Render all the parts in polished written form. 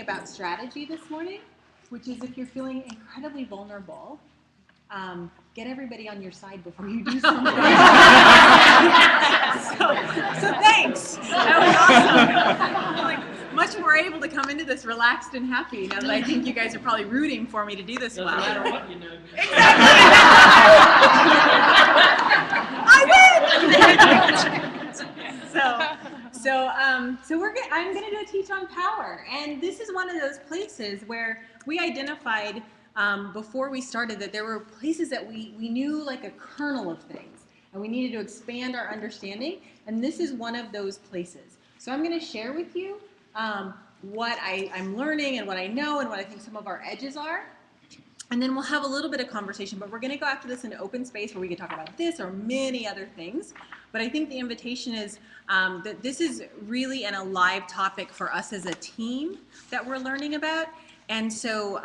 About strategy this morning, which is if you're feeling incredibly vulnerable, get everybody on your side before you do something. so thanks. That was awesome. Like, much more able to come into this relaxed and happy now that I think you guys are probably rooting for me to do this well. Doesn't matter what you know. Exactly. I win. I'm going to do a teach on power, and this is one of those places where we identified before we started that there were places that we knew like a kernel of things, and we needed to expand our understanding, and this is one of those places. So I'm going to share with you what I'm learning and what I know and what I think some of our edges are. And then we'll have a little bit of conversation, but we're going to go after this in an open space where we can talk about this or many other things. But I think the invitation is that this is really an alive topic for us as a team that we're learning about. And so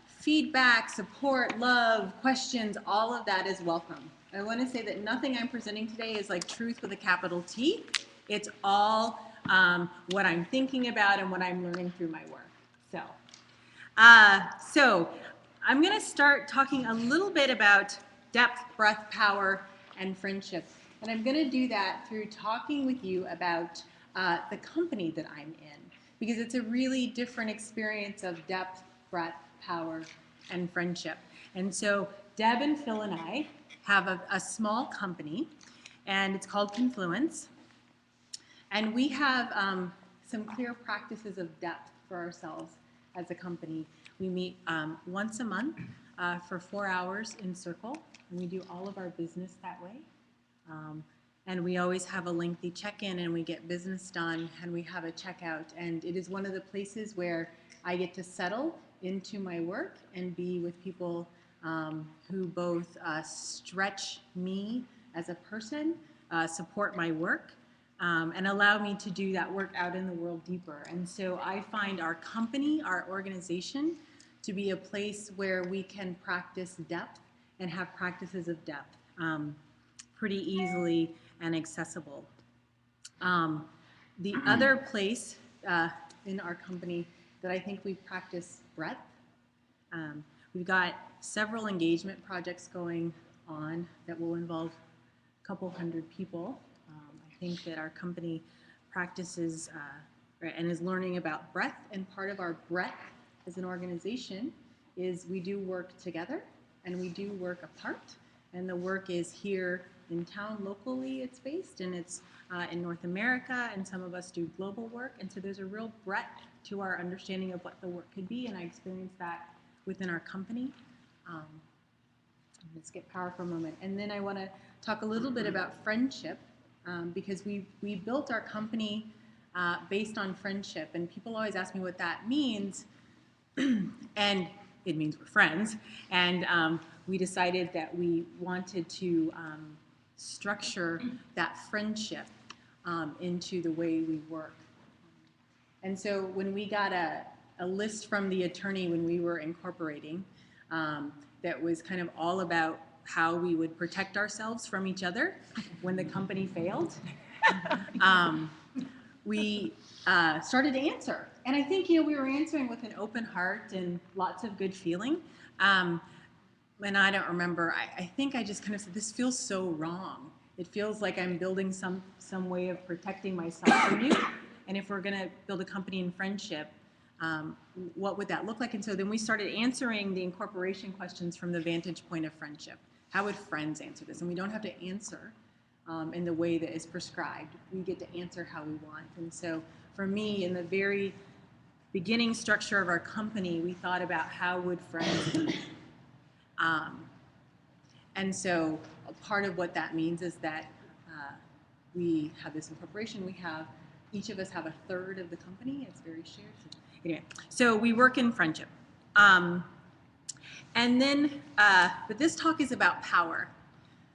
feedback, support, love, questions, all of that is welcome. I want to say that nothing I'm presenting today is like truth with a capital T. It's all what I'm thinking about and what I'm learning through my work. So I'm going to start talking a little bit about depth, breadth, power, and friendship. And I'm going to do that through talking with you about the company that I'm in, because it's a really different experience of depth, breadth, power, and friendship. And so Deb and Phil and I have a small company, and it's called Confluence. And we have some clear practices of depth for ourselves as a company. We meet once a month for 4 hours in circle, and we do all of our business that way. And we always have a lengthy check-in, and we get business done, and we have a checkout. And it is one of the places where I get to settle into my work and be with people who both stretch me as a person, support my work, and allow me to do that work out in the world deeper. And so I find our company, our organization, to be a place where we can practice depth and have practices of depth pretty easily and accessible. The other place in our company that I think we practice breadth, we've got several engagement projects going on that will involve a couple hundred people. I think that our company practices and is learning about breadth, and part of our breadth as an organization is we do work together and we do work apart, and the work is here in town locally. It's based, and it's in North America, and some of us do global work, and so there's a real breadth to our understanding of what the work could be, and I experienced that within our company. Let's get power for a moment, and then I want to talk a little bit about friendship, because we built our company based on friendship, and people always ask me what that means. And it means we're friends, and we decided that we wanted to structure that friendship into the way we work. And so when we got a list from the attorney when we were incorporating that was kind of all about how we would protect ourselves from each other when the company failed, we started to answer. And I think, we were answering with an open heart and lots of good feeling. And I don't remember, I think I just kind of said, this feels so wrong. It feels like I'm building some way of protecting myself from you. And if we're going to build a company in friendship, what would that look like? And so then we started answering the incorporation questions from the vantage point of friendship. How would friends answer this? And we don't have to answer in the way that is prescribed. We get to answer how we want. And so for me, in the very beginning structure of our company, we thought about how would friends be. And so a part of what that means is that we have this incorporation. Each of us have a third of the company. It's very shared. Anyway, so we work in friendship. And then, but this talk is about power.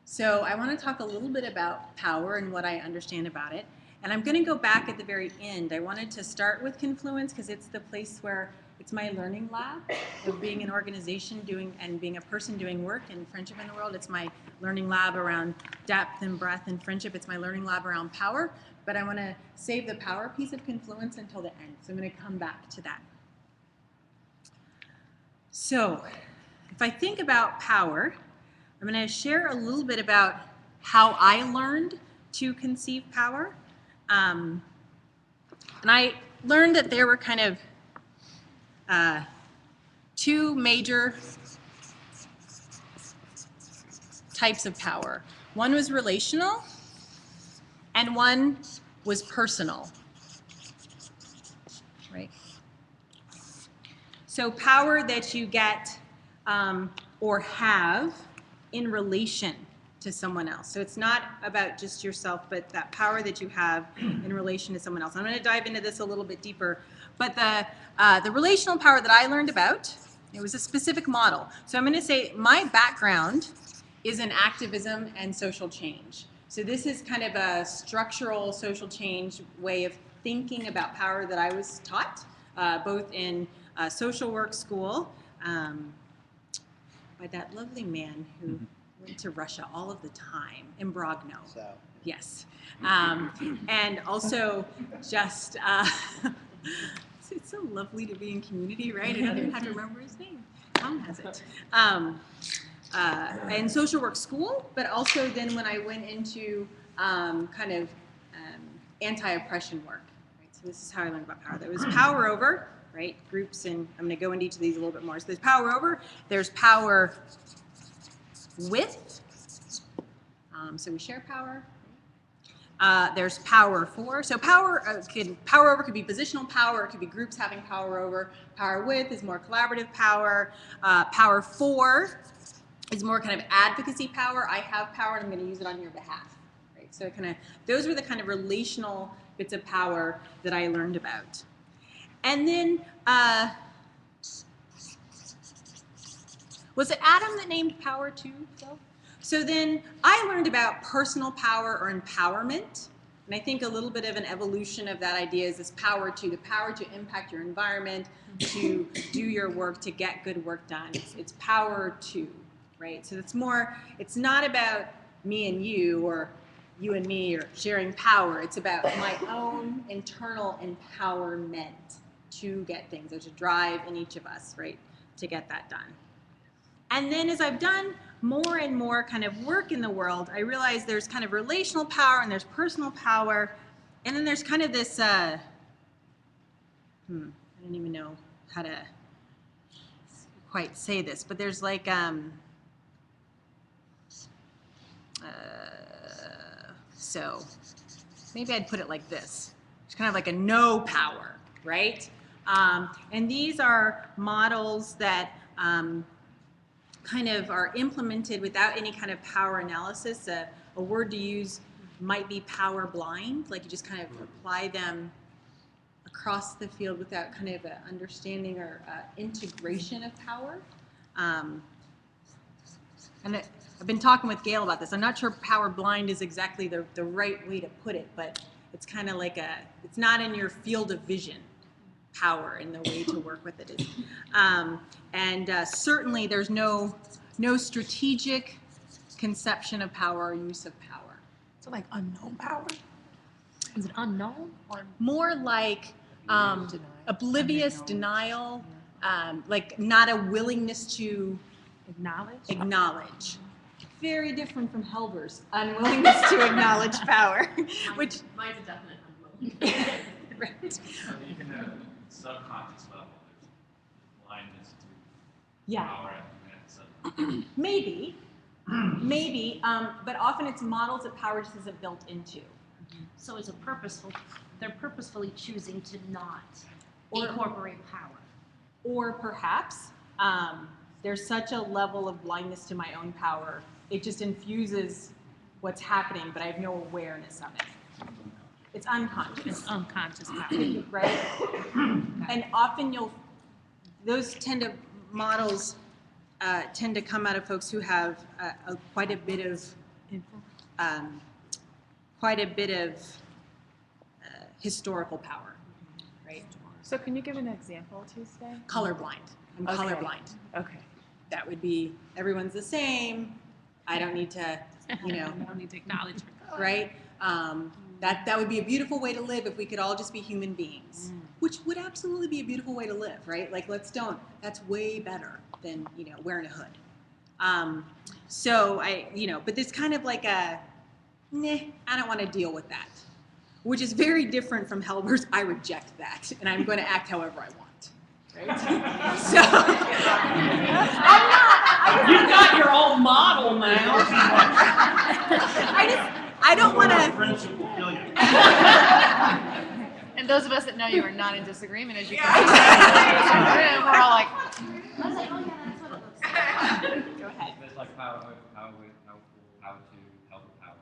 So I want to talk a little bit about power and what I understand about it. And I'm going to go back at the very end. I wanted to start with Confluence because it's the place where it's my learning lab of being an organization and being a person doing work and friendship in the world. It's my learning lab around depth and breadth and friendship. It's my learning lab around power. But I want to save the power piece of Confluence until the end. So I'm going to come back to that. So, if I think about power, I'm going to share a little bit about how I learned to conceive power. And I learned that there were kind of two major types of power. One was relational, and one was personal, right? So power that you get or have in relation to someone else. So it's not about just yourself, but that power that you have in relation to someone else. I'm going to dive into this a little bit deeper. But the relational power that I learned about, it was a specific model. So I'm going to say my background is in activism and social change. So this is kind of a structural social change way of thinking about power that I was taught, both in social work school by that lovely man who went to Russia all of the time, Imbrogno. So. Yes. And also just, it's so lovely to be in community, right? And I don't even have to remember his name. Tom has it. In social work school, but also then when I went into kind of anti-oppression work. Right? So this is how I learned about power. There was power over, right? Groups, and I'm going to go into each of these a little bit more. So there's power over, there's power with, so we share power. There's power for, so power over could be positional power, it could be groups having power over. Power with is more collaborative power. Power for is more kind of advocacy power. I have power and I'm going to use it on your behalf. Right? So kind of those were the kind of relational bits of power that I learned about. And then was it Adam that named power too, Phil? So then I learned about personal power or empowerment. And I think a little bit of an evolution of that idea is this power to, the power to impact your environment, to do your work, to get good work done. It's power to, right? So it's more, it's not about me and you or you and me or sharing power. It's about my own internal empowerment to get things. There's a drive in each of us, right, to get that done. And then as I've done more and more kind of work in the world, I realize there's kind of relational power and there's personal power. And then there's kind of this, I don't even know how to quite say this, but there's like, so maybe I'd put it like this. It's kind of like a no power, right? And these are models that kind of are implemented without any kind of power analysis. A word to use might be power blind, like you just kind of apply them across the field without kind of an understanding or integration of power. And I've been talking with Gail about this. I'm not sure power blind is exactly the right way to put it, but it's kind of like it's not in your field of vision, power, and the way to work with it is. Certainly there's no strategic conception of power or use of power. So like unknown power? Is it unknown? Or more like oblivious denial, like not a willingness to acknowledge. Very different from Helber's unwillingness to acknowledge power. Which mine's a definite unwillingness. Right. You can have subconscious level, there's blindness to Yeah. power at the Maybe, but often it's models that power just isn't built into. So it's they're purposefully choosing to not Or- incorporate power. Or perhaps there's such a level of blindness to my own power, it just infuses what's happening, but I have no awareness of it. It's unconscious. it's unconscious power. Right? And often those models tend to come out of folks who have quite a bit of historical power, right? So can you give an example, Tuesday? Colorblind. I'm Okay. colorblind. Okay. That would be everyone's the same. I don't need to, I don't need to acknowledge her. right? That would be a beautiful way to live if we could all just be human beings, which would absolutely be a beautiful way to live, right? Like, that's way better than, wearing a hood. But there's kind of like I don't want to deal with that, which is very different from Helber's, I reject that, and I'm going to act however I want, right? So, You've got your own model now. I don't want to. Friendship will kill you. And those of us that know you are not in disagreement, as you can see, in the room, we're all like, I was like, oh yeah, that's what it looks like. Go ahead. It's like how to help the power.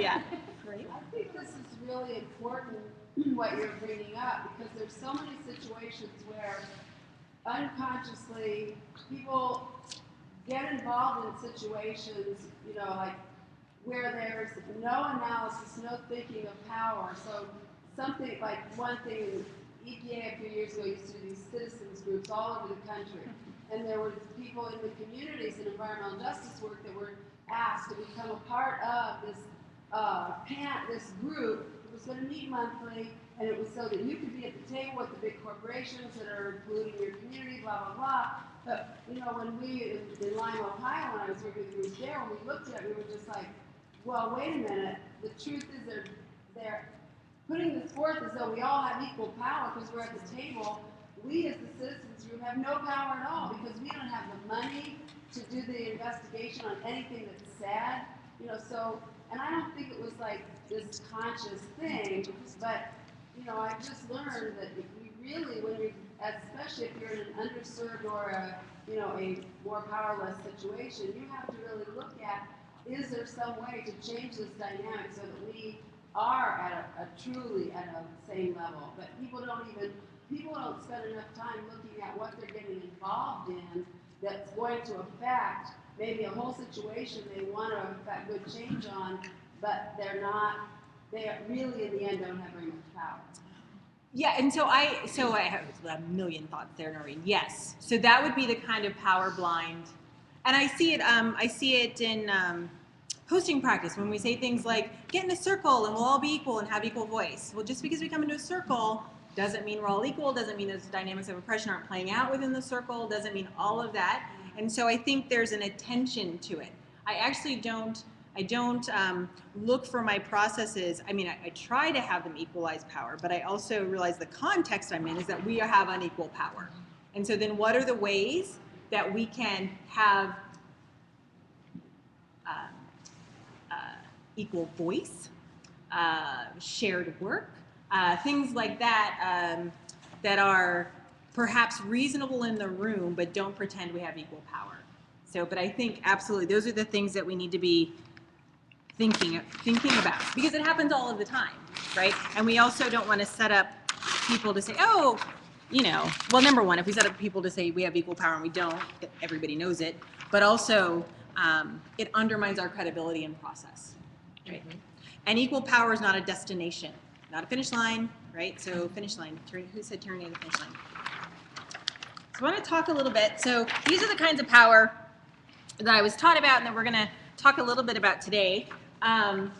Yeah. Great. I think this is really important, what you're bringing up, because there's so many situations where unconsciously people get involved in situations, like where there's no analysis, no thinking of power. So something like one thing, EPA a few years ago used to do these citizens groups all over the country. And there were people in the communities in environmental justice work that were asked to become a part of this group. It was going to meet monthly, and it was so that you could be at the table with the big corporations that are polluting your community, blah, blah, blah. But, when we, in Lima, Ohio, when I was working with groups there, when we looked at it, we were just like, well, wait a minute. The truth is they're putting this forth as though we all have equal power because we're at the table. We, as the citizens group, have no power at all because we don't have the money to do the investigation on anything that's said. And I don't think it was like this conscious thing, but, I just learned that if we really, especially if you're in an underserved or a more powerless situation, you have to really look at, is there some way to change this dynamic so that we are at truly at a same level? But people don't spend enough time looking at what they're getting involved in that's going to affect maybe a whole situation they want to affect good change on, but they really in the end don't have very much power. Yeah, and so I have a million thoughts there, Noreen. Yes, so that would be the kind of power blind, and I see it in hosting practice when we say things like, get in a circle and we'll all be equal and have equal voice. Well, just because we come into a circle doesn't mean we're all equal, doesn't mean those dynamics of oppression aren't playing out within the circle, doesn't mean all of that. And so I think there's an attention to it. I actually don't look for my processes. I mean, I try to have them equalize power, but I also realize the context I'm in is that we have unequal power. And so then what are the ways that we can have equal voice, shared work, things like that that are perhaps reasonable in the room, but don't pretend we have equal power. So, but I think absolutely those are the things that we need to be thinking about, because it happens all of the time, right? And we also don't want to set up people to say, well, number one, if we set up people to say we have equal power and we don't, everybody knows it, but also it undermines our credibility in process, right? Mm-hmm. And equal power is not a destination, not a finish line, right? So finish line, who said turn in the finish line? So I want to talk a little bit. So these are the kinds of power that I was taught about and that we're going to talk a little bit about today. And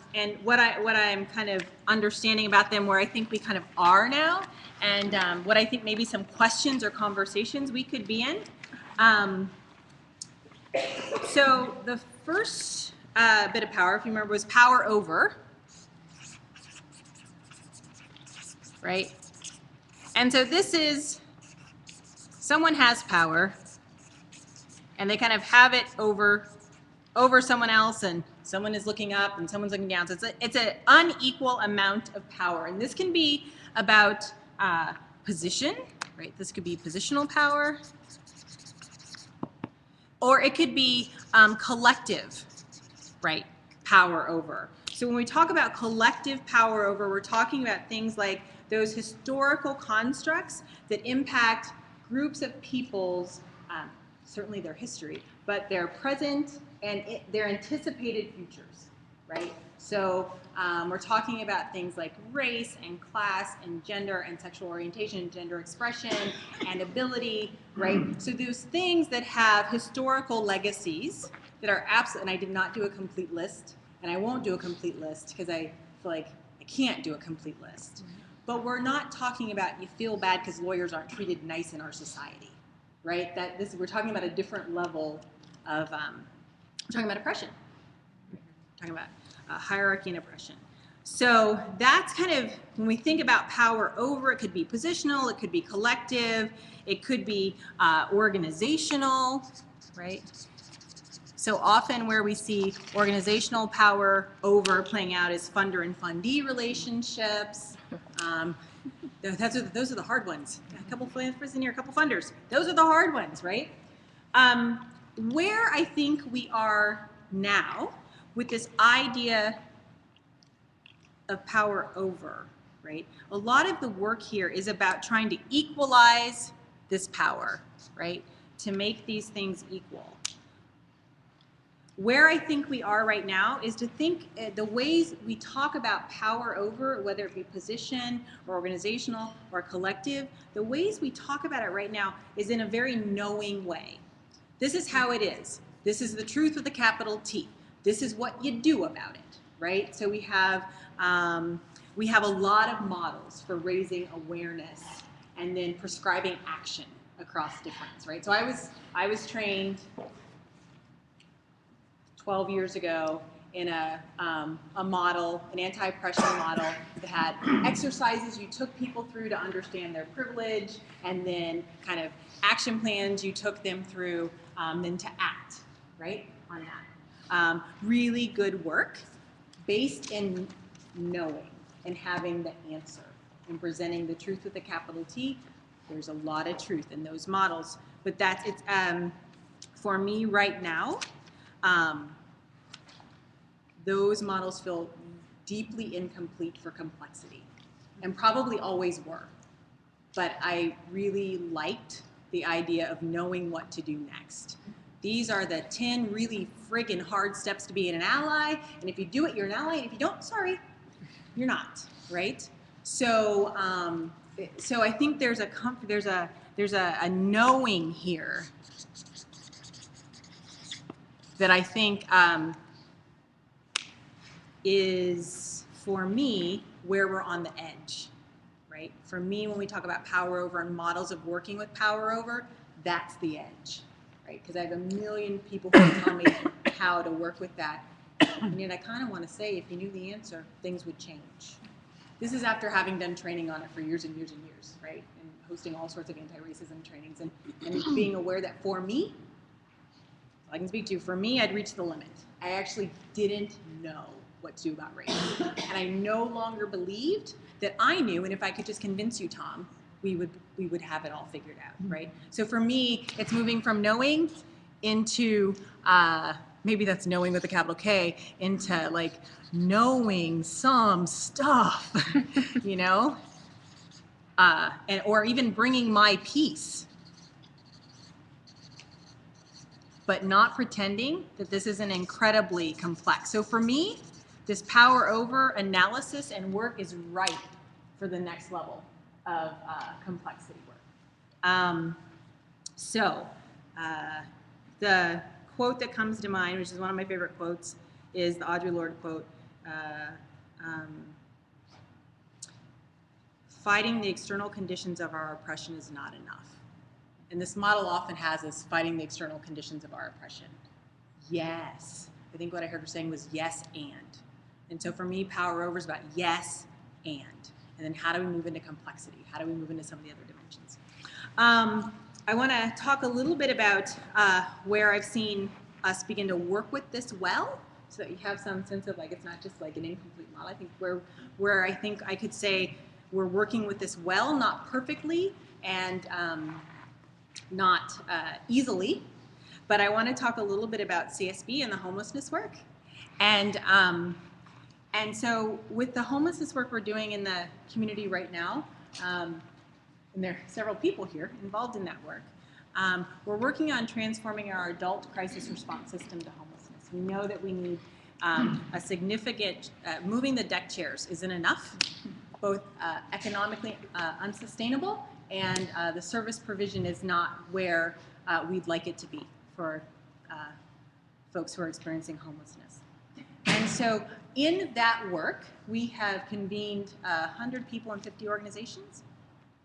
what I'm kind of understanding about them, where I think we kind of are now, and what I think maybe some questions or conversations we could be in. So the first bit of power, if you remember, was power over, right? And so this is, someone has power, and they kind of have it over someone else, and someone is looking up and someone's looking down. So it's an unequal amount of power. And this can be about position, right? This could be positional power. Or it could be collective, right? Power over. So when we talk about collective power over, we're talking about things like those historical constructs that impact groups of people's, certainly their history, but their present and their anticipated futures, right? So we're talking about things like race and class and gender and sexual orientation, gender expression and ability, right? So those things that have historical legacies that are absolute, and I did not do a complete list, And I won't do a complete list because I feel like I can't do a complete list. But we're not talking about you feel bad because lawyers aren't treated nice in our society, right? We're talking about a different level of, we're talking about oppression. We're talking about hierarchy and oppression. So that's kind of, when we think about power over, it could be positional, it could be collective, it could be organizational, right? So often where we see organizational power over playing out is funder and fundee relationships. Those are the hard ones. A couple funders in here, a couple funders. Those are the hard ones, right? Where I think we are now with this idea of power over, right? A lot of the work here is about trying to equalize this power, right? To make these things equal. Where I think we are right now is to think the ways we talk about power over, whether it be position or organizational or collective, the ways we talk about it right now is in a very knowing way. This is how it is. This is the truth with a capital T. This is what you do about it, right? So we have a lot of models for raising awareness and then prescribing action across difference, right? So I was trained 12 years ago in a model, an anti-oppression model that had exercises you took people through to understand their privilege, and then kind of action plans you took them through then to act, right, on that. Really good work based in knowing and having the answer and presenting the truth with a capital T. There's a lot of truth in those models, but it's for me right now, those models feel deeply incomplete for complexity, and probably always were. But I really liked the idea of knowing what to do next. These are the 10 really friggin' hard steps to be an ally, and if you do it, you're an ally, and if you don't, sorry, you're not, right? So, so I think there's a knowing here that I think is, for me, where we're on the edge, right? For me, when we talk about power over and models of working with power over, that's the edge, right? Because I have a million people who tell me how to work with that. And yet I kind of want to say, if you knew the answer, things would change. This is after having done training on it for years and years and years, right? And hosting all sorts of anti-racism trainings and being aware that for me, I can speak to you, for me, I'd reached the limit. I actually didn't know what to do about race. And I no longer believed that I knew, and if I could just convince you, Tom, we would have it all figured out, right? So for me, it's moving from knowing into, maybe that's knowing with a capital K, into like knowing some stuff, you know? Or even bringing my piece, but not pretending that this isn't incredibly complex. So for me, this power over analysis and work is ripe for the next level of complexity work. The quote that comes to mind, which is one of my favorite quotes, is the Audre Lorde quote, fighting the external conditions of our oppression is not enough. And this model often has us fighting the external conditions of our oppression. Yes. I think what I heard her saying was yes and. And so for me, power over is about yes and. And then how do we move into complexity? How do we move into some of the other dimensions? I want to talk a little bit about where I've seen us begin to work with this well, so that you have some sense of like it's not just like an incomplete model. I think where I think I could say we're working with this well, not perfectly and not easily, but I want to talk a little bit about CSB and the homelessness work. And so with the homelessness work we're doing in the community right now, and there are several people here involved in that work, we're working on transforming our adult crisis response system to homelessness. We know that we need a significant, moving the deck chairs isn't enough, both economically unsustainable, and the service provision is not where we'd like it to be for folks who are experiencing homelessness. And so in that work, we have convened 100 people and 50 organizations.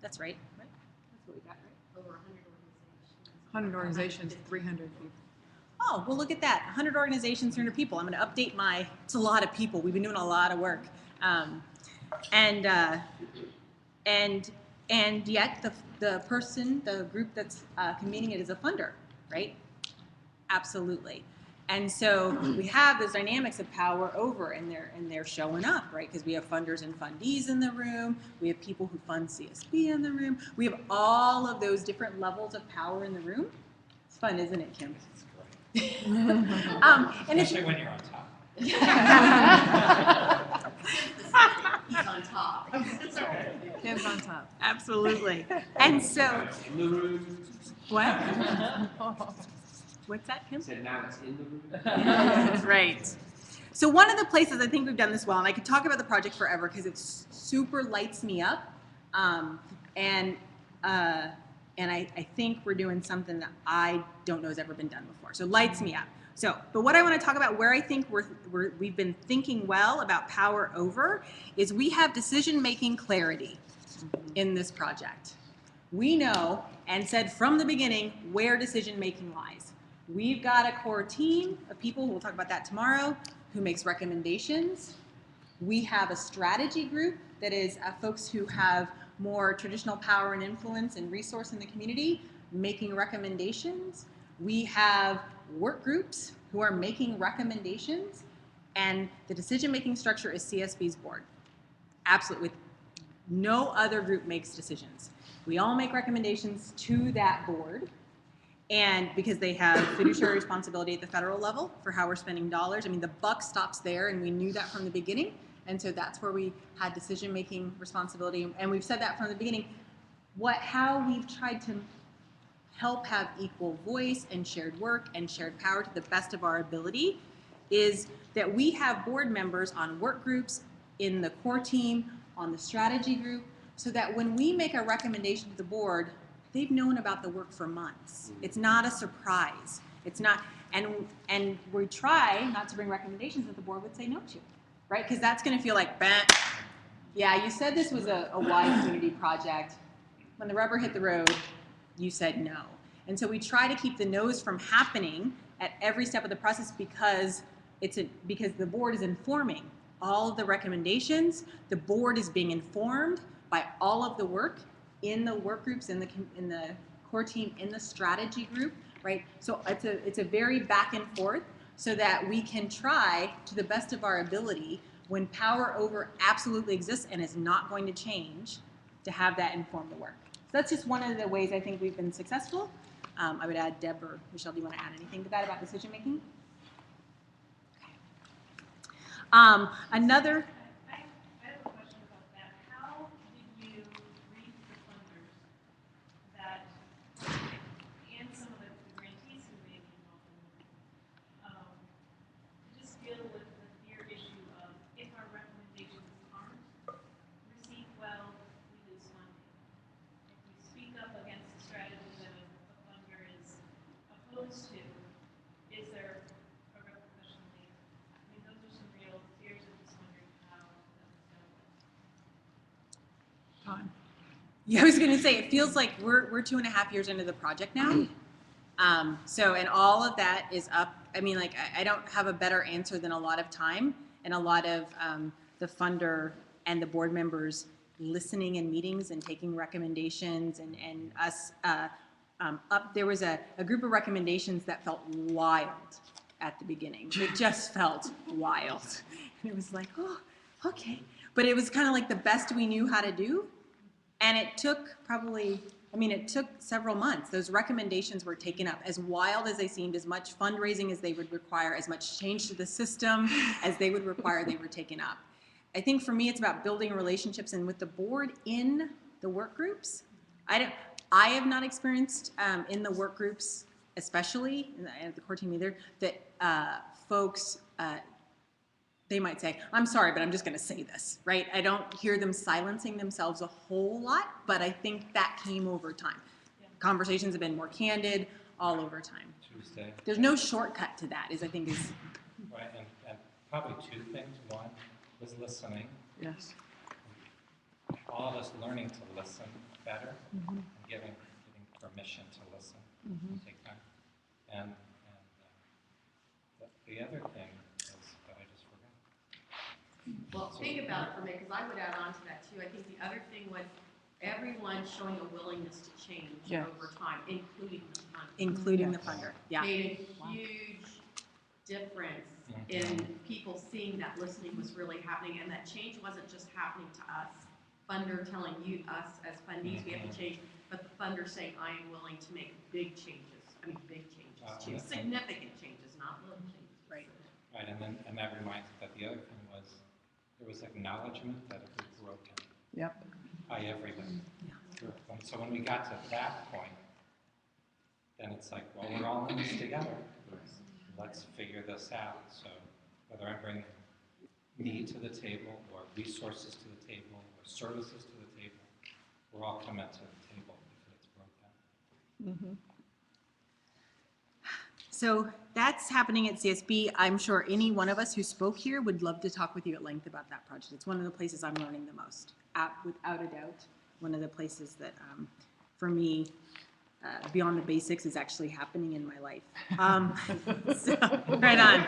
That's right, right? That's what we got, right? Over 100 organizations. 100 organizations, 300 people. Oh, well, look at that. 100 organizations, 300 people. I'm going to update my, it's a lot of people. We've been doing a lot of work. And yet the person, the group that's convening it is a funder, right? Absolutely. And so we have those dynamics of power over, and they're showing up, right? Because we have funders and fundees in the room. We have people who fund CSB in the room. We have all of those different levels of power in the room. It's fun, isn't it, Kim? And Especially when you're on top. He's on top. Kim's on top. Absolutely. And so, In the room. what? What's that, Kim? Said now it's in the room. Right. So one of the places I think we've done this well, and I could talk about the project forever because it super lights me up, and I think we're doing something that I don't know has ever been done before. So lights me up. So, but what I want to talk about where I think we've been thinking well about power over is we have decision-making clarity in this project. We know and said from the beginning where decision-making lies. We've got a core team of people, we'll talk about that tomorrow, who makes recommendations. We have a strategy group that is folks who have more traditional power and influence and resource in the community, making recommendations. We have work groups who are making recommendations, and the decision-making structure is CSB's board. Absolutely. No other group makes decisions. We all make recommendations to that board, and because they have fiduciary responsibility at the federal level for how we're spending dollars. I mean, the buck stops there, and we knew that from the beginning. And so that's where we had decision-making responsibility. And we've said that from the beginning. How we've tried to help have equal voice and shared work and shared power to the best of our ability is that we have board members on work groups, in the core team, on the strategy group, so that when we make a recommendation to the board, they've known about the work for months. It's not a surprise. It's not, and we try not to bring recommendations that the board would say no to, right? Because that's going to feel like, bah, yeah, you said this was a wide community project. When the rubber hit the road, you said no. And so we try to keep the no's from happening at every step of the process because the board is informing all of the recommendations. The board is being informed by all of the work in the work groups, in the core team, in the strategy group, right? So it's a very back and forth so that we can try to the best of our ability when power over absolutely exists and is not going to change to have that inform the work. So that's just one of the ways I think we've been successful. I would add, Deb or Michelle, do you want to add anything to that about decision making? Okay. Another. I have a question about that. How did you read the funders that, and some of the grantees who may be involved in to just deal with the fear issue of if our recommendations aren't received well, we lose funding. If we speak up against a strategy that a funder is opposed to, is there a repercussion later? I mean, those are some real fears. I'm just wondering how that was dealt with. Time. Yeah, I was going to say, it feels like we're 2.5 years into the project now. And all of that is up. I mean, like, I don't have a better answer than a lot of time and a lot of the funder and the board members listening in meetings and taking recommendations and us there was a group of recommendations that felt wild at the beginning. It just felt wild. And it was like, oh, okay. But it was kind of like the best we knew how to do. And it took it took several months. Those recommendations were taken up. As wild as they seemed, as much fundraising as they would require, as much change to the system as they would require, they were taken up. I think for me, it's about building relationships and with the board in the work groups. I have not experienced in the work groups, especially in the core team either, that folks, they might say, I'm sorry, but I'm just going to say this, right? I don't hear them silencing themselves a whole lot, but I think that came over time. Yeah. Conversations have been more candid all over time. Tuesday. There's no shortcut to that, I think is. Right, and probably two things. One was listening. Yes. All of us learning to listen better, and giving permission to listen, take time. And the other thing is that I just forgot. Well, think about it for a minute, because I would add on to that too. I think the other thing was everyone showing a willingness to change Yes. over time, including the funder. Including the funder, yeah. Made a huge difference in people seeing that listening was really happening, and that change wasn't just happening to us, funder telling us as fundees we have to change, but the funder saying, I am willing to make big changes. I mean, big changes too, significant changes, not little changes. Right. Right, and that reminds me that the other thing was there was acknowledgement that it was broken Yep. by everybody. And so when we got to that point, then it's like, well, we're all in this together. Let's figure this out. So whether I'm bringing me to the table or resources to the table or services to the table, we're all coming to the table because it's broken. So that's happening at CSB. I'm sure any one of us who spoke here would love to talk with you at length about that project. It's one of the places I'm learning the most, without a doubt. One of the places that, for me, beyond the basics is actually happening in my life. So, right on.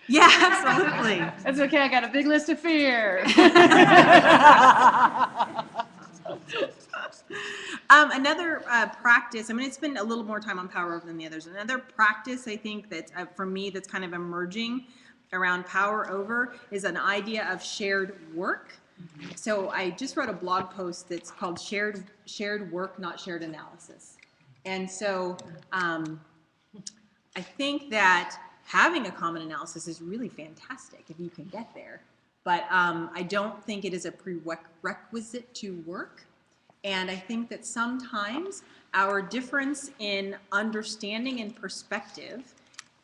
Yeah, absolutely. That's okay. I got a big list of fears. Another practice, I'm going to spend a little more time on power over than the others. Another practice I think that for me that's kind of emerging around power over is an idea of shared work. So I just wrote a blog post that's called shared work, not shared analysis. And so I think that having a common analysis is really fantastic if you can get there. But I don't think it is a prerequisite to work. And I think that sometimes our difference in understanding and perspective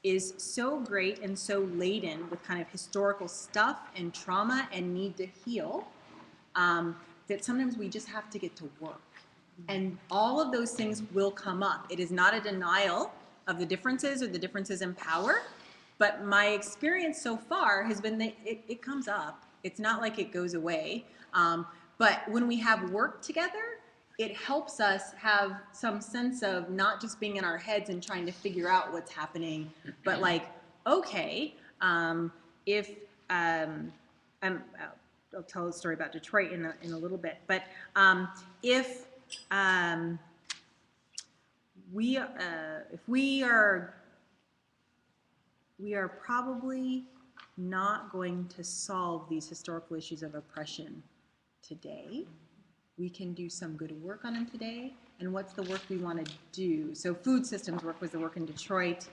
is so great and so laden with kind of historical stuff and trauma and need to heal that sometimes we just have to get to work. And all of those things will come up. It is not a denial of the differences or the differences in power, but my experience so far has been that it comes up. It's not like it goes away. But when we have work together, it helps us have some sense of not just being in our heads and trying to figure out what's happening, but like, okay, if I'll tell a story about Detroit in a little bit, but if we are probably not going to solve these historical issues of oppression today. We can do some good work on them today. And what's the work we want to do? So food systems work was the work in Detroit.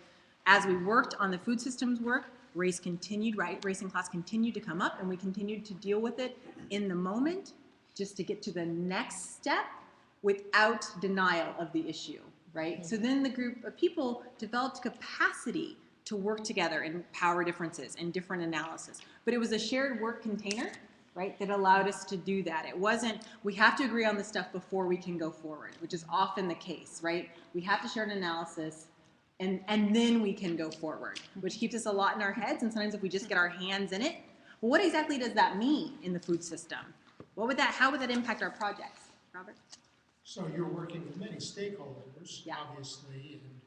As we worked on the food systems work, race continued, right? Race and class continued to come up, and we continued to deal with it in the moment just to get to the next step without denial of the issue, right? So then the group of people developed capacity to work together in power differences and different analysis. But it was a shared work container, right, that allowed us to do that. It wasn't, we have to agree on the stuff before we can go forward, which is often the case, right? We have to share an analysis and then we can go forward, which keeps us a lot in our heads. And sometimes if we just get our hands in it, well, what exactly does that mean in the food system? How would that impact our projects? Robert? So you're working with many stakeholders, Yeah. obviously, and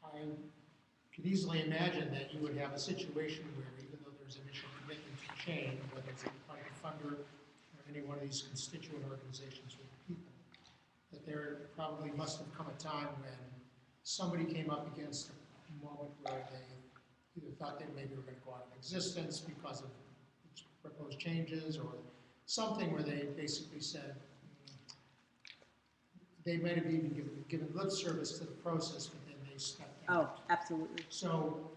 I could easily imagine that you would have a situation where even though there's initial commitment to change, whether it's by the funder or any one of these constituent organizations with people, that there probably must have come a time when somebody came up against a moment where they either thought they maybe were going to go out of existence because of proposed changes or something where they basically said, they might have even given lip service to the process, but then they stepped out. Oh, absolutely. So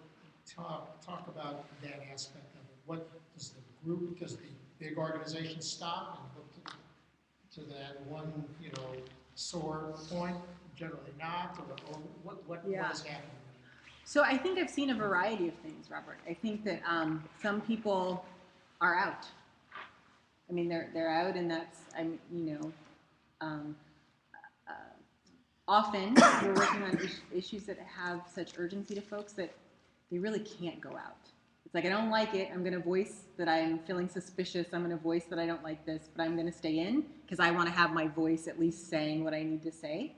talk about that aspect of it. What does the group, does the big organization stop and look to that one, sore point? Generally not, or what is happening? So I think I've seen a variety of things, Robert. I think that some people are out. I mean, they're out, and that's often we're working on issues that have such urgency to folks that they really can't go out. It's like, I don't like it. I'm going to voice that I'm feeling suspicious. I'm going to voice that I don't like this, but I'm going to stay in because I want to have my voice at least saying what I need to say.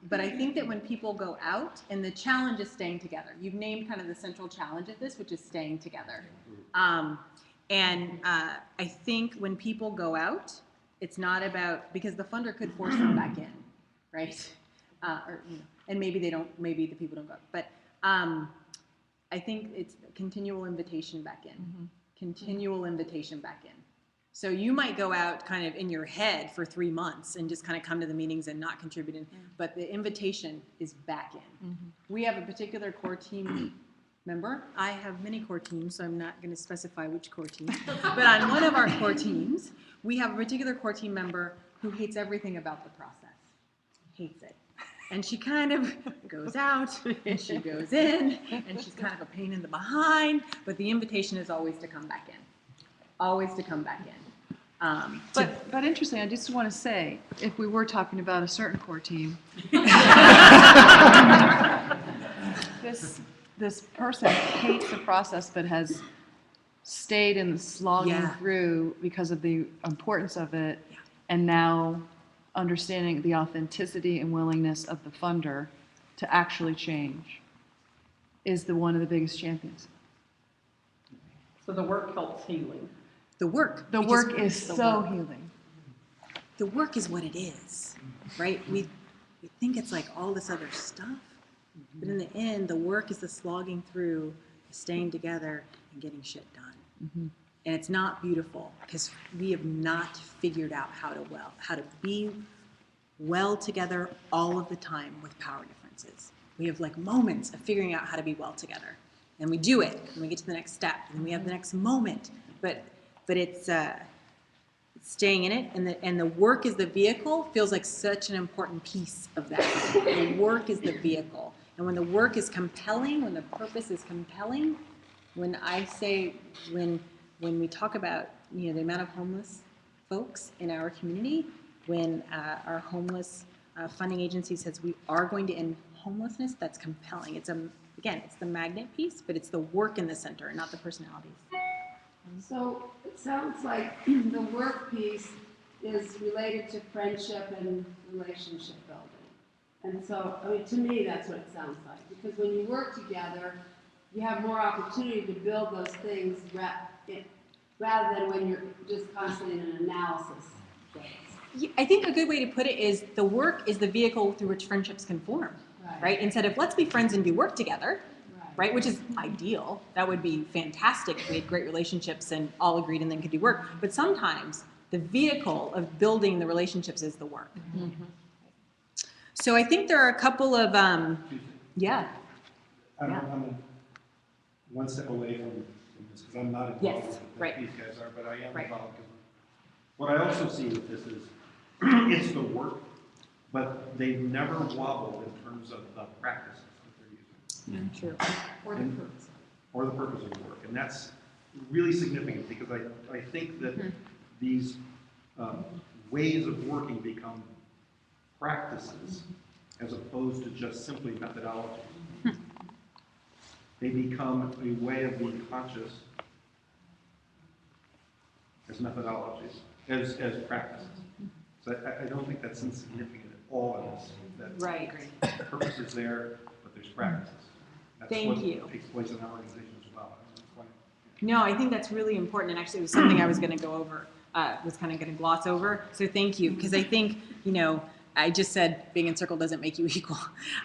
But I think that when people go out, and the challenge is staying together. You've named kind of the central challenge of this, which is staying together. I think when people go out, it's not about, because the funder could force them back in, right? And maybe they don't, maybe the people don't go. But I think it's continual invitation back in, continual invitation back in. So you might go out kind of in your head for 3 months and just kind of come to the meetings and not contribute in, but the invitation is back in. We have a particular core team member. I have many core teams, so I'm not going to specify which core team. But on one of our core teams, we have a particular core team member who hates everything about the process. Hates it. And she kind of goes out, and she goes in, and she's kind of a pain in the behind, but the invitation is always to come back in. Always to come back in. But interesting, I just want to say, if we were talking about a certain core team, this person hates the process but has stayed in the slogging through because of the importance of it, and now understanding the authenticity and willingness of the funder to actually change is one of the biggest champions. So the work helps healing. The work is so healing. The work is what it is, right? We think it's like all this other stuff, but in the end, the work is the slogging through, staying together, and getting shit done. And it's not beautiful because we have not figured out how to be well together all of the time with power differences. We have like moments of figuring out how to be well together, and we do it, and we get to the next step, and we have the next moment. But it's staying in it, and the work is the vehicle feels like such an important piece of that. The work is the vehicle, and when the work is compelling, when the purpose is compelling, when we talk about the amount of homeless folks in our community, when our homeless funding agency says we are going to end homelessness, that's compelling. It's the magnet piece, but it's the work in the center, not the personalities. So it sounds like the work piece is related to friendship and relationship building. And so, I mean, to me, that's what it sounds like. Because when you work together, you have more opportunity to build those things rather than when you're just constantly in an analysis phase. I think a good way to put it is the work is the vehicle through which friendships can form, right? Instead of let's be friends and do work together, right? Which is ideal. That would be fantastic if we had great relationships and all agreed and then could do work. But sometimes the vehicle of building the relationships is the work. So I think there are a couple of, I'm one step away from this because I'm not involved with what these guys are, but I am involved. What I also see with this is it's the work, but they've never wobbled in terms of the practices that they're using. True. Or the purpose. Or the purpose of the work. And that's really significant because I think that these ways of working become practices as opposed to just simply methodologies. They become a way of being conscious as methodologies, as practices. So I don't think that's insignificant at all in this. That purpose is there, but there's practices. That's what takes place in our organization as well. No, I think that's really important, and actually it was something I was going to go over, was kind of going to gloss over, so thank you, because I think, I just said being in Circle doesn't make you equal,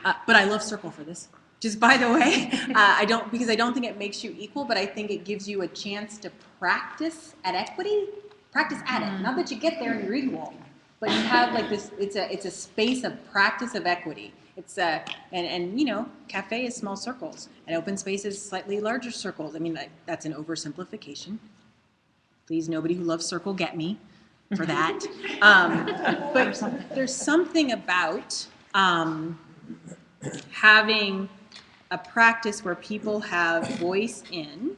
but I love Circle for this. Just by the way, because I don't think it makes you equal, but I think it gives you a chance to practice at equity, practice at it. Not that you get there and you're equal, but you have like this, it's a space of practice of equity. It's cafe is small circles, and open space is slightly larger circles. I mean, that's an oversimplification. Please, nobody who loves Circle get me for that. But there's something about having a practice where people have voice in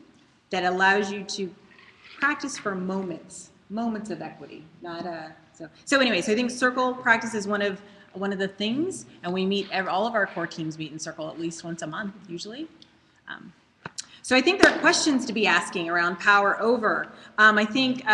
that allows you to practice for moments of equity, not so anyway, so I think Circle practice is one of the things, and we meet, all of our core teams meet in Circle at least once a month usually, So I think there are questions to be asking around power over. I think,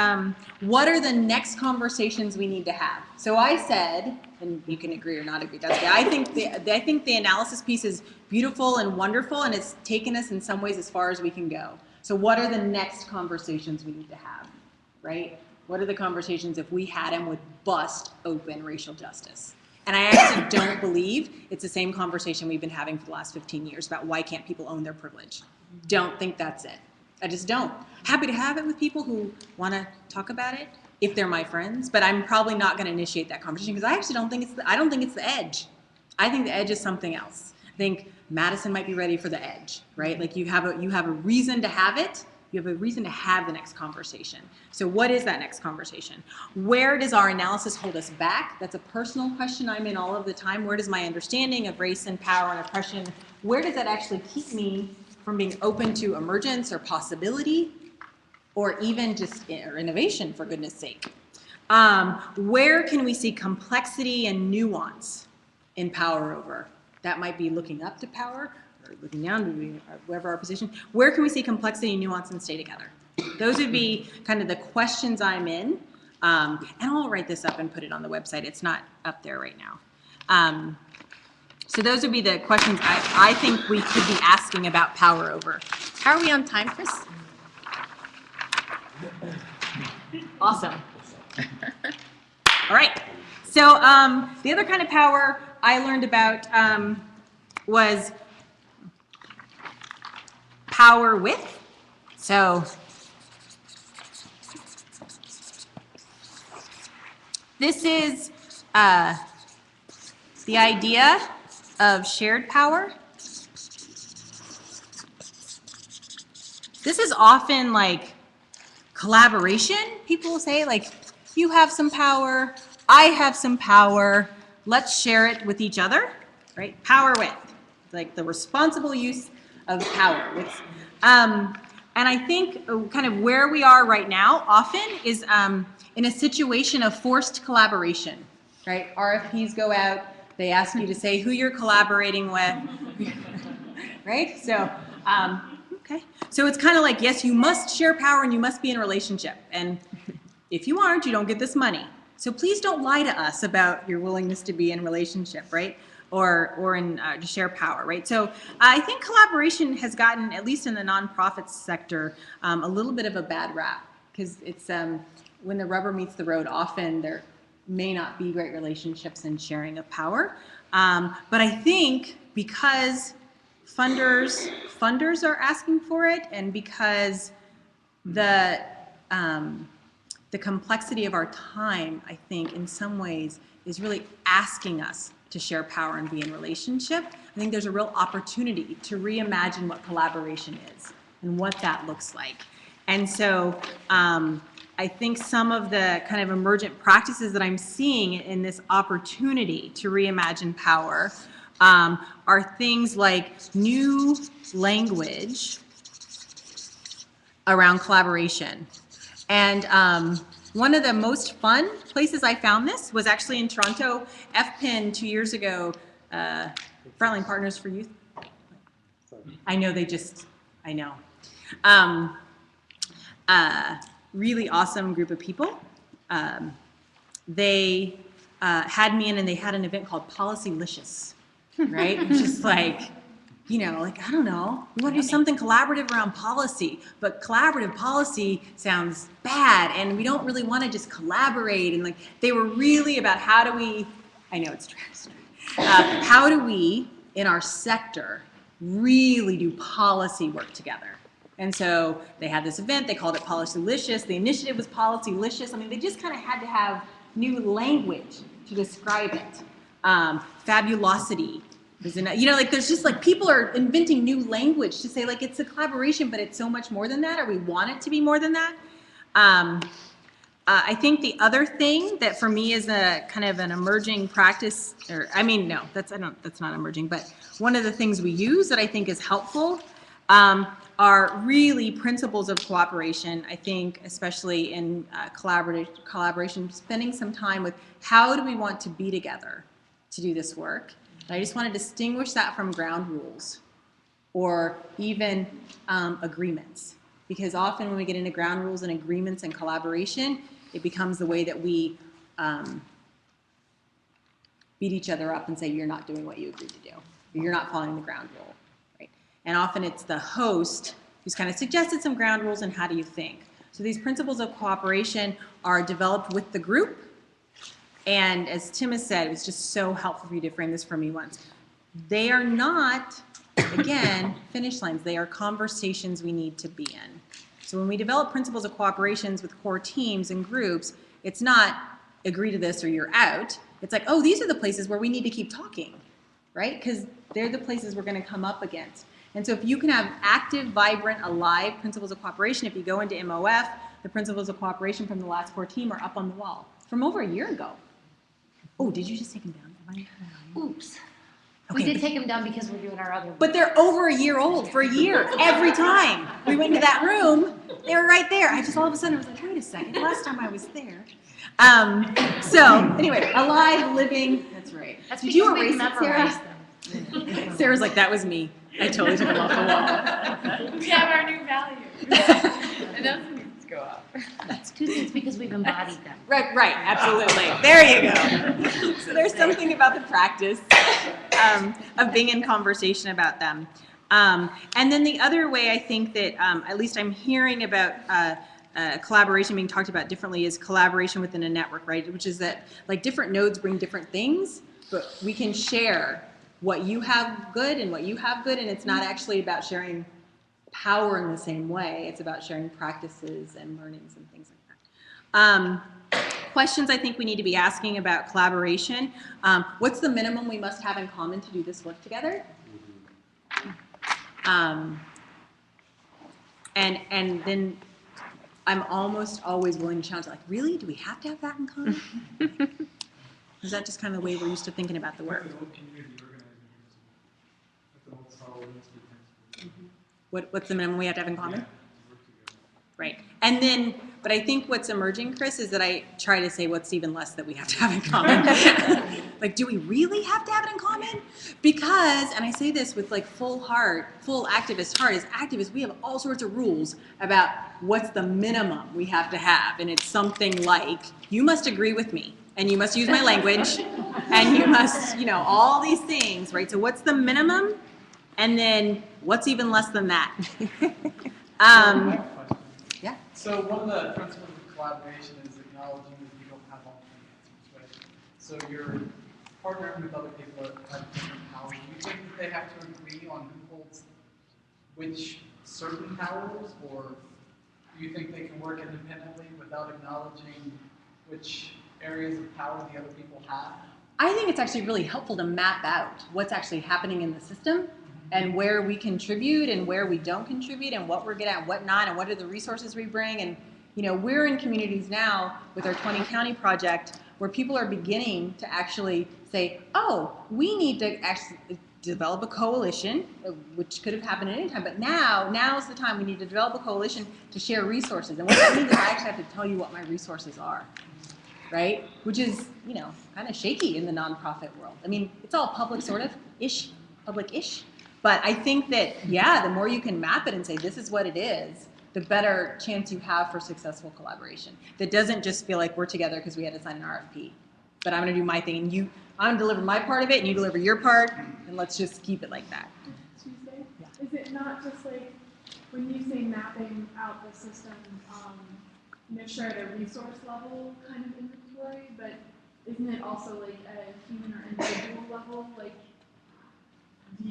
what are the next conversations we need to have? So I said, and you can agree or not agree, that's okay. I think the analysis piece is beautiful and wonderful, and it's taken us in some ways as far as we can go. So what are the next conversations we need to have, right? What are the conversations, if we had them, would bust open racial justice? And I actually don't believe it's the same conversation we've been having for the last 15 years about why can't people own their privilege. Don't think that's it. I just don't. Happy to have it with people who want to talk about it if they're my friends, but I'm probably not going to initiate that conversation because I actually don't think it's the edge. I think the edge is something else. I think Madison might be ready for the edge, right? Like you have a reason to have it. You have a reason to have the next conversation. So what is that next conversation? Where does our analysis hold us back? That's a personal question I'm in all of the time. Where does my understanding of race and power and oppression, where does that actually keep me from being open to emergence or possibility or even just or innovation, for goodness sake? Where can we see complexity and nuance in power over? That might be looking up to power or looking down to wherever our position. Where can we see complexity and nuance and stay together? Those would be kind of the questions I'm in. And I'll write this up and put it on the website. It's not up there right now. So those would be the questions I think we could be asking about power over. How are we on time, Chris? Awesome. All right. So the other kind of power I learned about was power with. So this is the idea of shared power. This is often like collaboration. People will say like, you have some power, I have some power, let's share it with each other, right? Power with, like the responsible use of power. And I think kind of where we are right now often is in a situation of forced collaboration, right? RFPs go out, they ask you to say who you're collaborating with, right? So, okay. So it's kind of like, yes, you must share power and you must be in a relationship. And if you aren't, you don't get this money. So please don't lie to us about your willingness to be in a relationship, right? Or in to share power, right? So I think collaboration has gotten, at least in the nonprofit sector, a little bit of a bad rap because it's when the rubber meets the road, often there may not be great relationships and sharing of power. But I think because funders are asking for it, and because the complexity of our time, I think, in some ways, is really asking us to share power and be in relationship. I think there's a real opportunity to reimagine what collaboration is and what that looks like. And so I think some of the kind of emergent practices that I'm seeing in this opportunity to reimagine power are things like new language around collaboration. And one of the most fun places I found this was actually in Toronto. FPIN 2 years ago, Frontline Partners for Youth. I know I know. Really awesome group of people. They had me in and they had an event called Policylicious, right? Which is like, you know, like, I don't know, we want to do something collaborative around policy, but collaborative policy sounds bad and we don't really want to just collaborate. And like, they were really about how do we, I know it's stressful, how do we in our sector really do policy work together? And so they had this event, they called it Policylicious. The initiative was Policylicious. I mean, they just kind of had to have new language to describe it. Fabulosity. You know, like there's just like people are inventing new language to say like it's a collaboration, but it's so much more than that, or we want it to be more than that. I think the other thing that for me is a kind of an emerging practice, or I mean, no, that's not emerging, but one of the things we use that I think is helpful are really principles of cooperation. I think especially in collaboration, spending some time with how do we want to be together to do this work. And I just want to distinguish that from ground rules or even agreements. Because often when we get into ground rules and agreements and collaboration, it becomes the way that we beat each other up and say, you're not doing what you agreed to do, or you're not following the ground rule, right? And often it's the host who's kind of suggested some ground rules and how do you think. So these principles of cooperation are developed with the group. And as Tim has said, it was just so helpful for you to frame this for me once. They are not, again, finish lines. They are conversations we need to be in. So when we develop principles of cooperations with core teams and groups, it's not agree to this or you're out. It's like, oh, these are the places where we need to keep talking, right? Because they're the places we're going to come up against. And so if you can have active, vibrant, alive principles of cooperation, if you go into MOF, the principles of cooperation from the last core team are up on the wall from over a year ago. Oh, did you just take them down? Oops. Okay. We did take them down because we're doing our other. But they're over a year old for a year. Every time we went into that room, they were right there. I just all of a sudden was like, wait a second, last time I was there. So anyway, alive, living, that's right. Did you erase it, Sarah? Sarah's like, that was me. I totally took them off the wall. We have our new values. And those needs to go up. That's good. It's because we've embodied them. Right, absolutely. There you go. So there's something about the practice of being in conversation about them. And then the other way I think that, at least I'm hearing about collaboration being talked about differently is collaboration within a network, right? Which is that like different nodes bring different things, but we can share what you have good and what you have good, and it's not actually about sharing power in the same way. It's about sharing practices and learnings and things like that. Questions I think we need to be asking about collaboration. What's the minimum we must have in common to do this work together? And then I'm almost always willing to challenge, like, really? Do we have to have that in common? Is that just kind of the way we're used to thinking about the work? What's the minimum we have to have in common? Right. And then, but I think what's emerging, Chris, is that I try to say what's even less that we have to have in common. Like, do we really have to have it in common? Because, and I say this with like full activist heart, as activists, we have all sorts of rules about what's the minimum we have to have. And it's something like, you must agree with me, and you must use my language, and you must, all these things, right? So what's the minimum? And then what's even less than that? Yeah. So one of the principles of collaboration is acknowledging that you don't have all the answers, right? So you're partnering with other people that have different powers. Do you think that they have to agree on who holds which certain powers, or do you think they can work independently without acknowledging which areas of power the other people have? I think it's actually really helpful to map out what's actually happening in the system and where we contribute and where we don't contribute and what we're good at and what not and what are the resources we bring. And, we're in communities now with our 20 county project where people are beginning to actually say, oh, we need to actually develop a coalition, which could have happened at any time, but now's the time we need to develop a coalition to share resources. And what that means is I actually have to tell you what my resources are, right? Which is, kind of shaky in the nonprofit world. I mean, it's all public sort of ish, public-ish. But I think that, the more you can map it and say, this is what it is, the better chance you have for successful collaboration. That doesn't just feel like we're together because we had to sign an RFP. But I'm going to do my thing, and I'm going to deliver my part of it, and you deliver your part, and let's just keep it like that. Tuesday? Yeah. Is it not just like, when you say mapping out the system, make sure at a resource level kind of inventory, but isn't it also like at a human or individual level? Like, do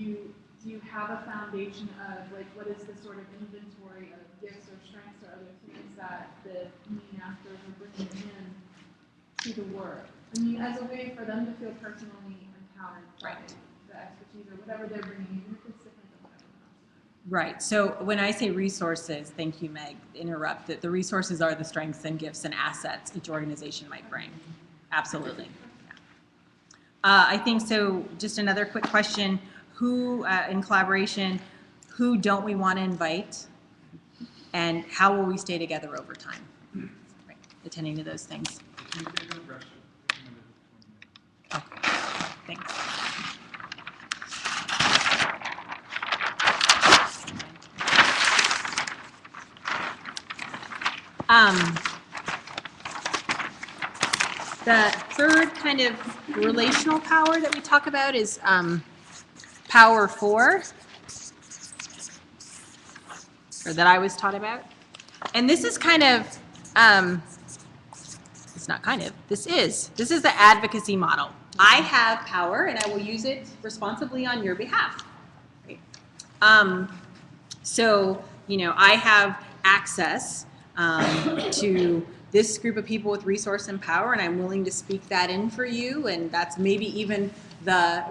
you have a foundation of like what is the sort of inventory of gifts or strengths or other things that the meeting actors are bringing in to the work? I mean, as a way for them to feel personally empowered by the expertise or whatever they're bringing, even if it's different than whatever else. Right. So when I say resources, thank you, Meg, interrupt, that the resources are the strengths and gifts and assets each organization might bring. Absolutely. Yeah. I think so. Just another quick question. Who, in collaboration, who don't we want to invite, and how will we stay together over time? Right. Attending to those things. Okay. Thanks. The third kind of relational power that we talk about is power 4, or that I was taught about. And this is kind of, it's not kind of, this is the advocacy model. I have power and I will use it responsibly on your behalf. Right? So, you know, I have access to this group of people with resource and power, and I'm willing to speak that in for you. And that's maybe even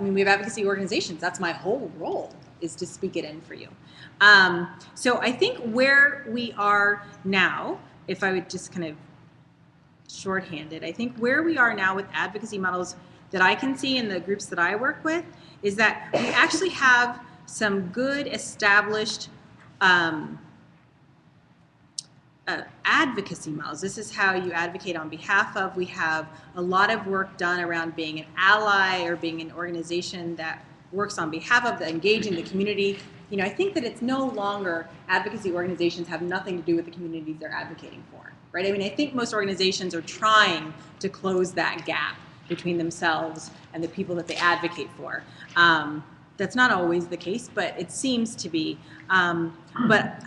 we have advocacy organizations. That's my whole role, is to speak it in for you. So I think where we are now, if I would just kind of shorthand it, I think where we are now with advocacy models that I can see in the groups that I work with is that we actually have some good established advocacy models. This is how you advocate on behalf of. We have a lot of work done around being an ally or being an organization that works on behalf of, engaging the community. You know, I think that it's no longer advocacy organizations have nothing to do with the communities they're advocating for, right? I mean, I think most organizations are trying to close that gap between themselves and the people that they advocate for. That's not always the case, but it seems to be. But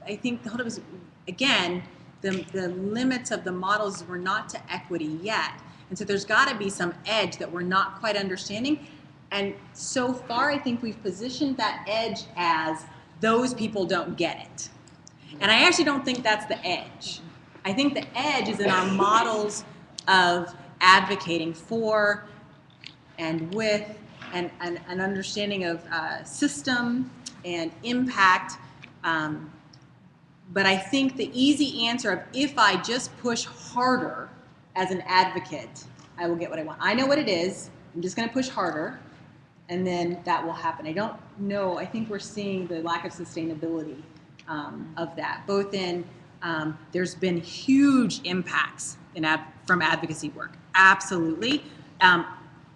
I think the whole was, again, the limits of the models were not to equity yet. And so there's got to be some edge that we're not quite understanding. And so far, I think we've positioned that edge as those people don't get it. And I actually don't think that's the edge. I think the edge is in our models of advocating for and with and an understanding of system and impact. But I think the easy answer of if I just push harder as an advocate, I will get what I want. I know what it is. I'm just going to push harder, and then that will happen. I don't know. I think we're seeing the lack of sustainability of that, both in there's been huge impacts from advocacy work. Absolutely.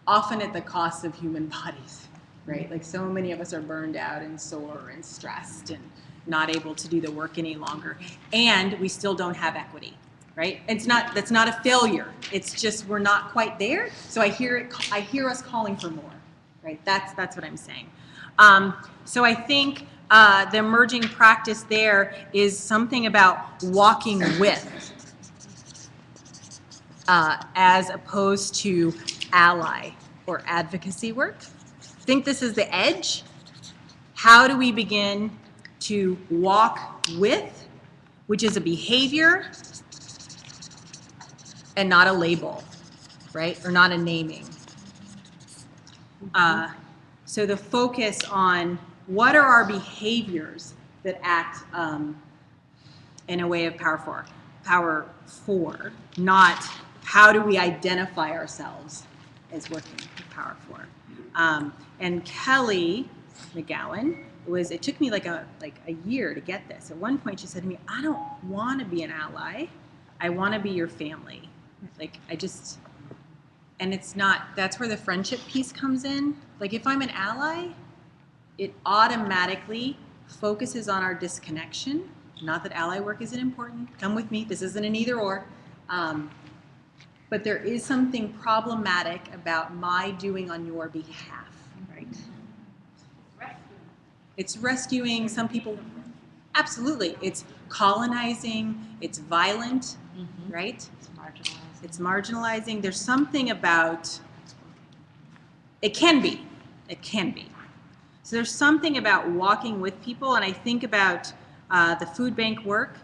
Often at the cost of human bodies, right? Like so many of us are burned out and sore and stressed and not able to do the work any longer. And we still don't have equity, right? That's not a failure. It's just we're not quite there. So I hear us calling for more, right? That's what I'm saying. So I think the emerging practice there is something about walking with as opposed to ally or advocacy work. I think this is the edge. How do we begin to walk with, which is a behavior and not a label, right? Or not a naming. So the focus on what are our behaviors that act in a way of power for, not how do we identify ourselves as working with power for. And Kelly McGowan it took me like a year to get this. At one point she said to me, I don't want to be an ally. I want to be your family. And it's not, that's where the friendship piece comes in. Like if I'm an ally, it automatically focuses on our disconnection. Not that ally work isn't important. Come with me. This isn't an either or. But there is something problematic about my doing on your behalf, right? It's rescuing some people. Absolutely. It's colonizing. It's violent, right? It's marginalizing. There's something about, it can be. So there's something about walking with people, and I think about the food bank work,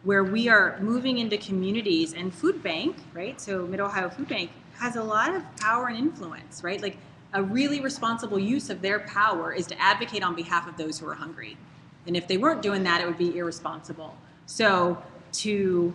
where we are moving into communities, and food bank, right? So Mid-Ohio Food Bank has a lot of power and influence, right? Like a really responsible use of their power is to advocate on behalf of those who are hungry. And if they weren't doing that, it would be irresponsible. So to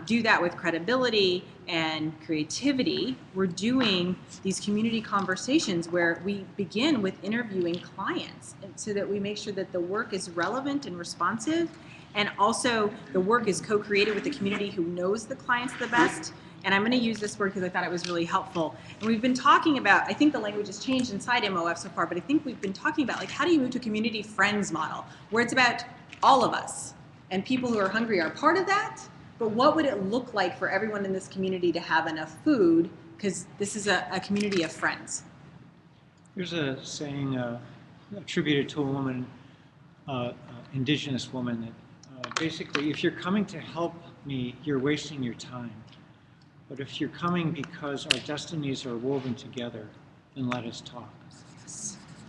do that with credibility and creativity, we're doing these community conversations where we begin with interviewing clients so that we make sure that the work is relevant and responsive, and also the work is co-created with the community who knows the clients the best. And I'm going to use this word because I thought it was really helpful. And we've been talking about, I think the language has changed inside MOF so far, but I think we've been talking about like how do you move to a community friends model where it's about all of us and people who are hungry are part of that, but what would it look like for everyone in this community to have enough food? Because this is a community of friends. There's a saying attributed to a woman, indigenous woman, that basically, if you're coming to help me, you're wasting your time. But if you're coming because our destinies are woven together, then let us talk.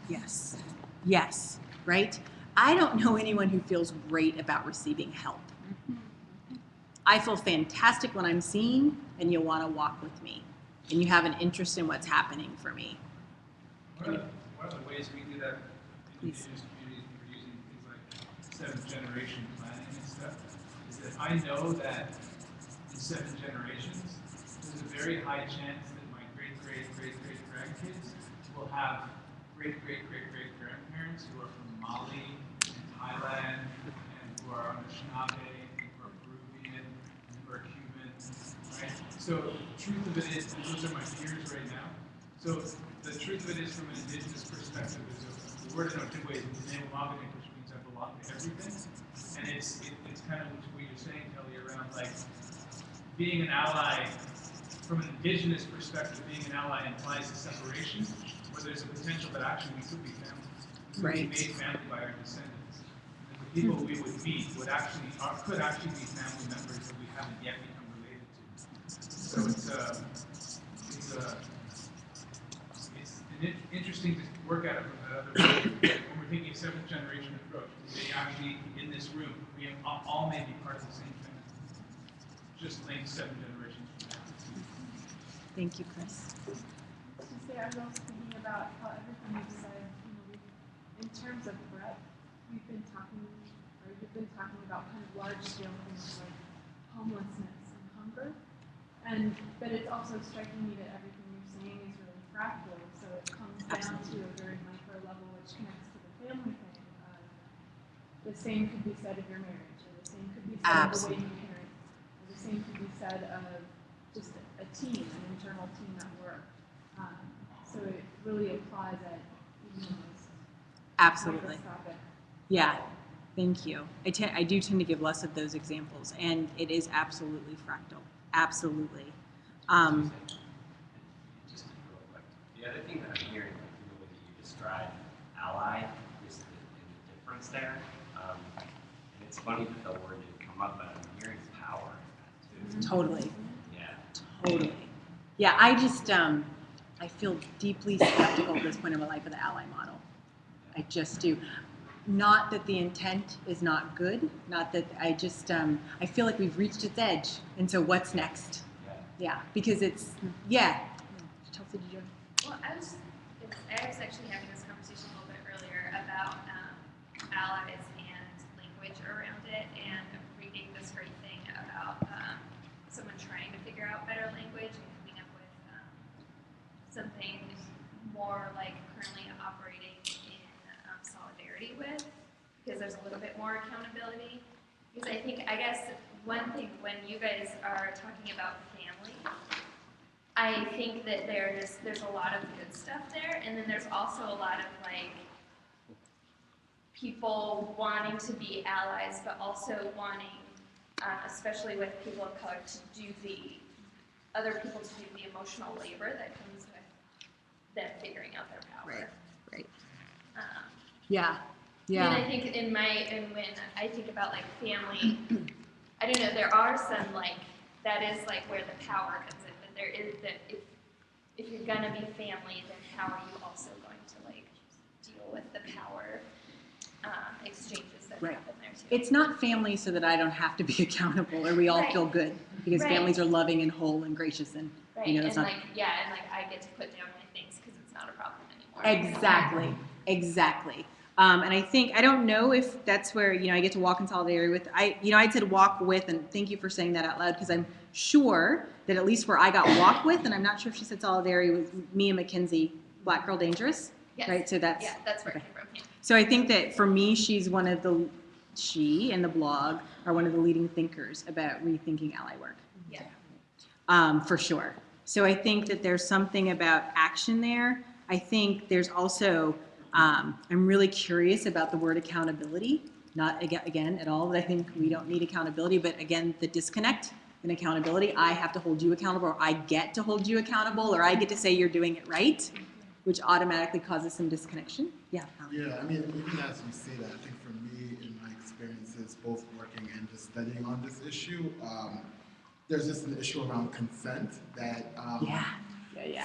Yes, yes, right? I don't know anyone who feels great about receiving help. I feel fantastic when I'm seen and you want to walk with me and you have an interest in what's happening for me. One of the ways we do that in indigenous communities, we're using things like 7th generation planning and stuff, is that I know that in 7 generations, there's a very high chance that my great-great-great-great-grandkids will have great-great-great-great-grandparents who are from Mali and Thailand and who are Anishinaabe and who are Peruvian and who are Cuban, right? So the truth of it is, and those are my peers right now, so the truth of it is, from an indigenous perspective, there's a word in Ojibwe, Nehumavik, which means I belong to everything. And it's kind of what you're saying, Kelly, around like being an ally, from an indigenous perspective, being an ally implies a separation, where there's a potential that actually we could be family. We could be made family by our descendants. And the people we would meet could actually be family members that we haven't yet become related to. So it's interesting to work at it from that other way. When we're thinking a 7th generation approach, we may actually, in this room, we all may be part of the same family. Just think 7 generations from now. Thank you, Chris. I was also thinking about how everything you said, in terms of breadth, you've been talking about kind of large-scale things like homelessness and hunger, but it's also striking me that everything you're saying is really fractal, so it comes down to a very micro level, which connects to the family thing. The same could be said of your marriage, or the same could be said of the way you parent, or the same could be said of just a team, an internal team at work. So it really applies at Absolutely. Yeah, thank you. I do tend to give less of those examples, and it is absolutely fractal. Absolutely. Just real quick. The other thing that I'm hearing, like the way that you describe ally, is the difference there. And it's funny that the word didn't come up, but I'm hearing power in that too. Totally. Yeah. Totally. Yeah, I just, I feel deeply skeptical at this point in my life of the ally model. I just do. Not that the intent is not good, not that I just, I feel like we've reached its edge. And so what's next? Yeah, because it's, yeah. Chelsea, did you? Well, I was actually having this conversation a little bit earlier about allies and language around it, and reading this great thing about someone trying to figure out better language and coming up with something more like currently operating in solidarity with, because there's a little bit more accountability. Because I guess one thing when you guys are talking about family, I think that there's a lot of good stuff there, and then there's also a lot of like people wanting to be allies, but also wanting, especially with people of color, to do other people to do the emotional labor that comes with them figuring out their power. Right. Yeah. And I think when I think about like family, I don't know, there are some like, that is like where the power comes in, but there is that if you're gonna be family, then how are you also going to like deal with the power exchanges that happen there too? It's not family so that I don't have to be accountable or we all feel good, because families are loving and whole and gracious and, you know, it's not. I get to put down my things because it's not a problem anymore. Exactly. And I think, I don't know if that's where, I get to walk in solidarity with, I'd said walk with, and thank you for saying that out loud, because I'm sure that at least where I got walk with, and I'm not sure if she said solidarity with Mia McKinsey, Black Girl Dangerous, right? So that's where it came from. Yeah. So I think that for me, she and the blog are one of the leading thinkers about rethinking ally work. Yeah. For sure. So I think that there's something about action there. I think there's also, I'm really curious about the word accountability, Not again at all that I think we don't need accountability, but again, the disconnect in accountability, I have to hold you accountable, or I get to hold you accountable, or I get to say you're doing it right, which automatically causes some disconnection. Yeah. Yeah, I mean, even as you say that, I think for me, in my experiences, both working and just studying on this issue, there's just an issue around consent that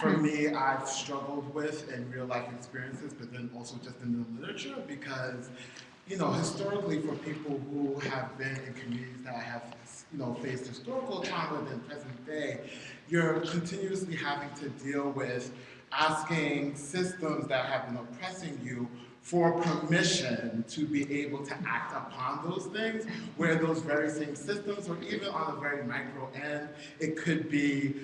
for me, I've struggled with in real life experiences, but then also just in the literature, because, you know, historically for people who have been in communities that have, you know, faced historical trauma than present day, you're continuously having to deal with asking systems that have been oppressing you for permission to be able to act upon those things, where those very same systems, or even on a very micro end, it could be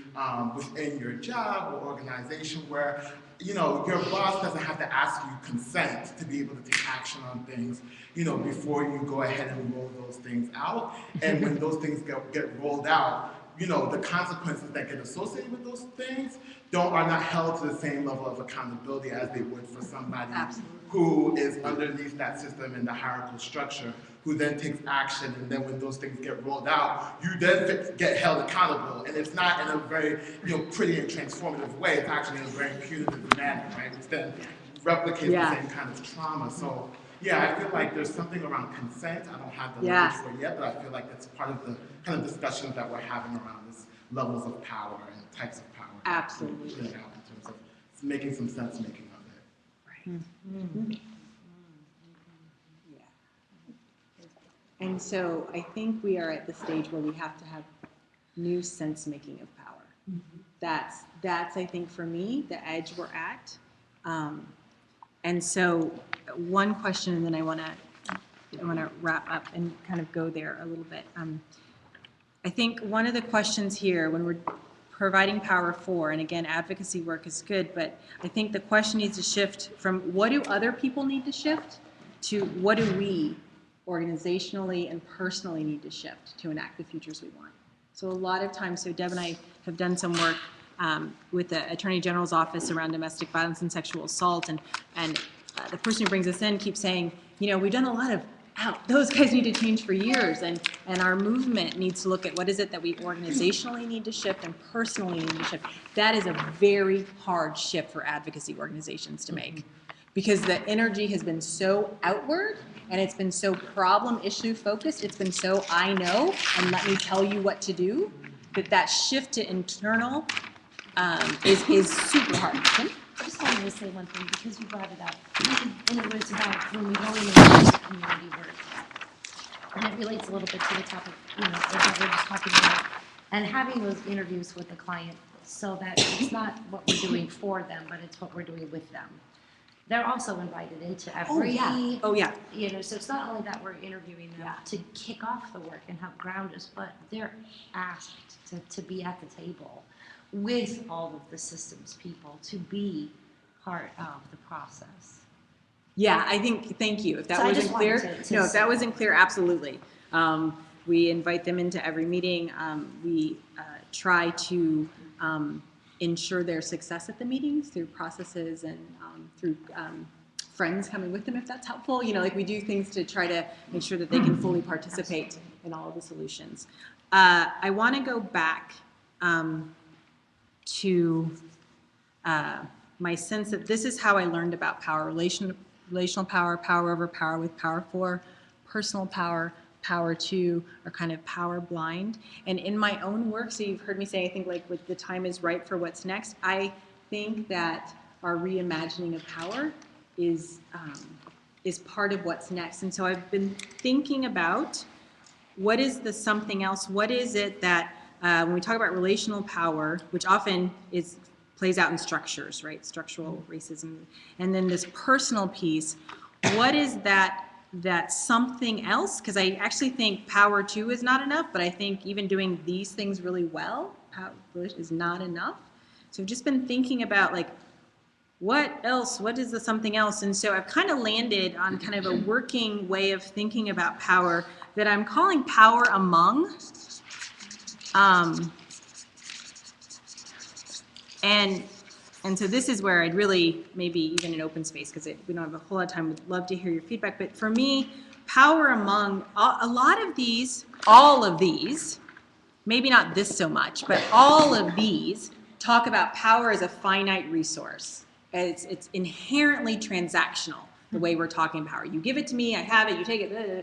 within your job or organization where, you know, your boss doesn't have to ask you consent to be able to take action on things, you know, before you go ahead and roll those things out. And when those things get rolled out, you know, the consequences that get associated with those things are not held to the same level of accountability as they would for somebody who is underneath that system in the hierarchical structure, who then takes action, and then when those things get rolled out, you then get held accountable. And it's not in a very, you know, pretty and transformative way. It's actually in a very punitive manner, right? Which then replicates the same kind of trauma. So yeah, I feel like there's something around consent. I don't have the language for it yet, but I feel like that's part of the kind of discussions that we're having around this levels of power and types of power. Absolutely. In terms of making some sense making of it. Right. Mm-hmm. Yeah. And so I think we are at the stage where we have to have new sense making of power. Mm-hmm. That's I think for me the edge we're at. And so one question, and then I want to wrap up and kind of go there a little bit. I think one of the questions here when we're providing power for, and again, advocacy work is good, but I think the question needs to shift from what do other people need to shift to what do we organizationally and personally need to shift to enact the futures we want. So a lot of times, so Deb and I have done some work with the Attorney General's office around domestic violence and sexual assault, and the person who brings us in keeps saying, you know, we've done a lot of those guys need to change for years, and our movement needs to look at what is it that we organizationally need to shift and personally need to shift. That is a very hard shift for advocacy organizations to make, because the energy has been so outward and it's been so problem issue focused, it's been so I know and let me tell you what to do, that shift to internal is super hard. I just wanted to say one thing because you brought it up, and it was about when we go into community work, and it relates a little bit to the topic, you know, that we're just talking about, and having those interviews with the client so that it's not what we're doing for them, but it's what we're doing with them. They're also invited into every, you know, so it's not only that we're interviewing them to kick off the work and help ground us, but they're asked to be at the table with all of the systems people to be part of the process. Yeah, I think, thank you. If that wasn't clear, if that wasn't clear, absolutely. We invite them into every meeting. We try to ensure their success at the meetings through processes and through friends coming with them, if that's helpful. You know, like we do things to try to make sure that they can fully participate in all of the solutions. I want to go back to my sense that this is how I learned about power: relational power, power over, power with, power for, personal power, power to, or kind of power blind. And in my own work, so you've heard me say, I think like with the time is right for what's next, I think that our reimagining of power is part of what's next. And so I've been thinking about what is the something else, what is it that when we talk about relational power, which often plays out in structures, right? Structural racism. And then this personal piece, what is that something else? Because I actually think power too is not enough, but I think even doing these things really well, power is not enough. So I've just been thinking about like, what else? What is the something else? And so I've kind of landed on kind of a working way of thinking about power that I'm calling power among. And And so this is where I'd really, maybe even an open space, because we don't have a whole lot of time, would love to hear your feedback. But for me, power among, a lot of these, all of these, maybe not this so much, but all of these talk about power as a finite resource. It's inherently transactional, the way we're talking power. You give it to me, I have it, you take it, blah, blah, blah.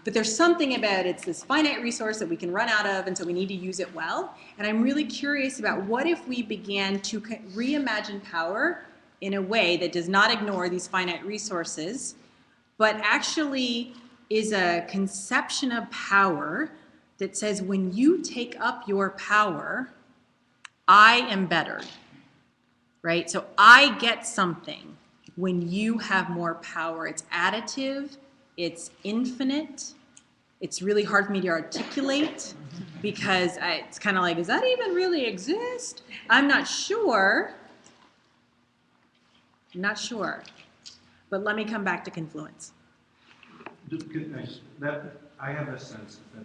But there's something about it's this finite resource that we can run out of, and so we need to use it well. And I'm really curious about what if we began to reimagine power in a way that does not ignore these finite resources, but actually is a conception of power that says when you take up your power, I am bettered, right? So I get something when you have more power. It's additive, it's infinite, it's really hard for me to articulate because it's kind of like, does that even really exist? I'm not sure. I'm not sure. But let me come back to confluence. I have a sense that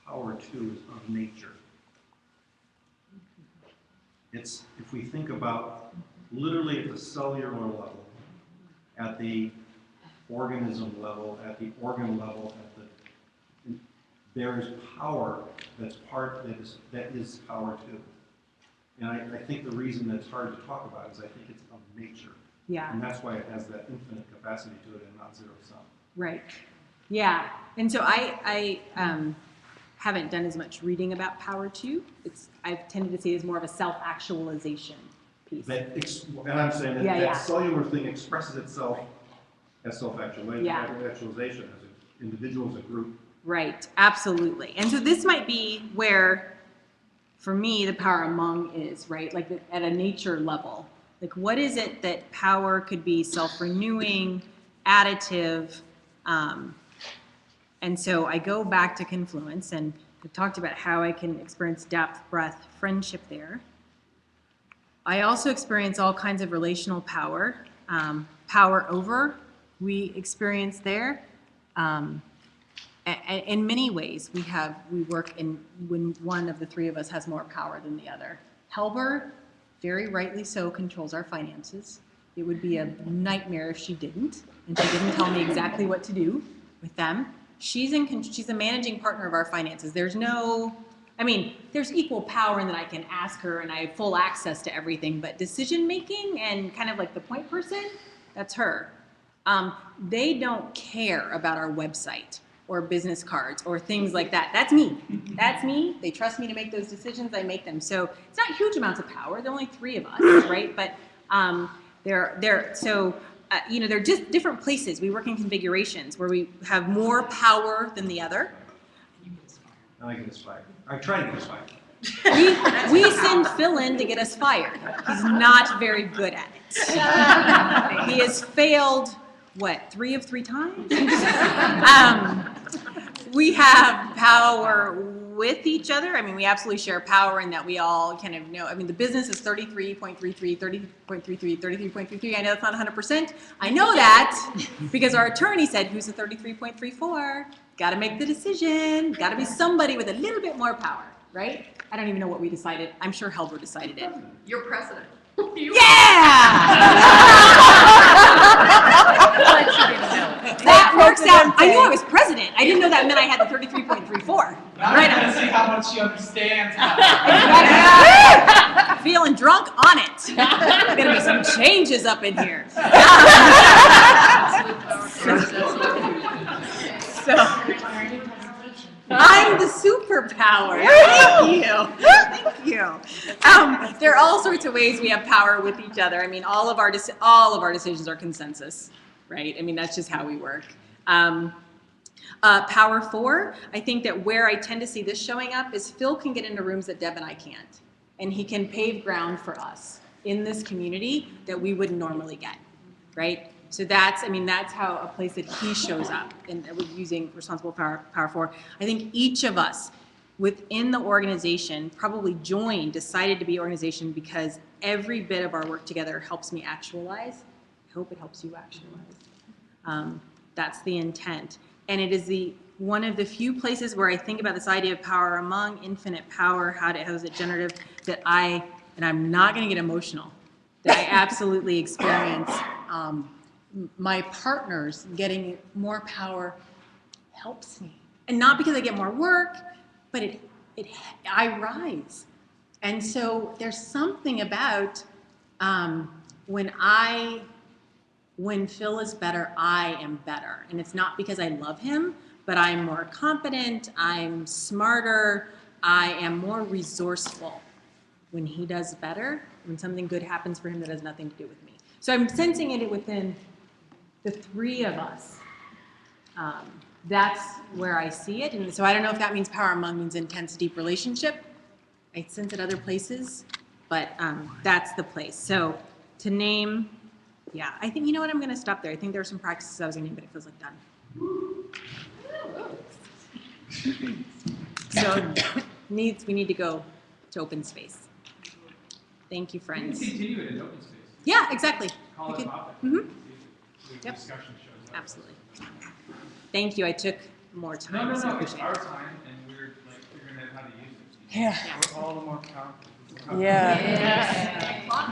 power too is of nature. It's, if we think about literally at the cellular level, at the organism level, at the organ level, there is power that's that is power too. And I think the reason that's hard to talk about is I think it's of nature. Yeah. And that's why it has that infinite capacity to it and not zero sum. Right. Yeah. And so I haven't done as much reading about power too. I've tended to see it as more of a self-actualization piece. And I'm saying that cellular thing expresses itself as self-actualization, as an individual, as a group. Right. Absolutely. And so this might be where, for me, the power among is, right? Like at a nature level. Like what is it that power could be self-renewing, additive, and so I go back to confluence, and we've talked about how I can experience depth, breadth, friendship there. I also experience all kinds of relational power. Power over, we experience there. In many ways, we work in when one of the three of us has more power than the other. Helber, very rightly so, controls our finances. It would be a nightmare if she didn't, and she didn't tell me exactly what to do with them. She's a managing partner of our finances. There's equal power in that I can ask her and I have full access to everything, but decision making and kind of like the point person, that's her. They don't care about our website or business cards or things like that. That's me. That's me. They trust me to make those decisions. I make them. So it's not huge amounts of power. There are only three of us, right? But they're just different places. We work in configurations where we have more power than the other. And I get us fired. I try to get us fired. We send Phil in to get us fired. He's not very good at it. He has failed, 3 of 3 times? We have power with each other. I mean, we absolutely share power in that we all kind of know. I mean, the business is 33.33, 30.33, 33.33. I know that's not 100%. I know that because our attorney said, who's the 33.34? Got to make the decision. Got to be somebody with a little bit more power, right? I don't even know what we decided. I'm sure Helber decided it. You're president. That works out. I knew I was president. I didn't know that meant I had the 33.34. Now Right. I'm going to see how much she understands. Feeling drunk on it. There's going to be some changes up in here. So, I'm the superpower. Thank you. Thank you. There are all sorts of ways we have power with each other. I mean, all of our decisions are consensus, right? I mean, that's just how we work. Power 4, I think that where I tend to see this showing up is Phil can get into rooms that Deb and I can't. And he can pave ground for us in this community that we wouldn't normally get, right? So that's how a place that he shows up and using responsible power 4. I think each of us within the organization probably decided to be organization because every bit of our work together helps me actualize. I hope it helps you actualize. That's the intent. And it is one of the few places where I think about this idea of power among, infinite power, how is it generative, and I'm not going to get emotional. that I absolutely experience. My partners getting more power helps me. And not because I get more work, but I rise. And so there's something about when Phil is better, I am better. And it's not because I love him, but I'm more competent, I'm smarter, I am more resourceful when he does better, when something good happens for him that has nothing to do with me. So I'm sensing it within the three of us. That's where I see it. And so I don't know if that means power among means intense, deep relationship. I sense it other places, but that's the place. So to name, yeah, I think, you know what, I'm going to stop there. I think there are some practices I was going to name, but it feels like done. So we need to go to open space. Thank you, friends. We can continue it in open space. Yeah, exactly. Call it topic. Yep. Discussion shows up. Absolutely. Thank you. I took more time. No, so I it's appreciate our it. time, and we're like figuring out how to use it. Yeah. We're all the more powerful. Yeah. Yeah. Clock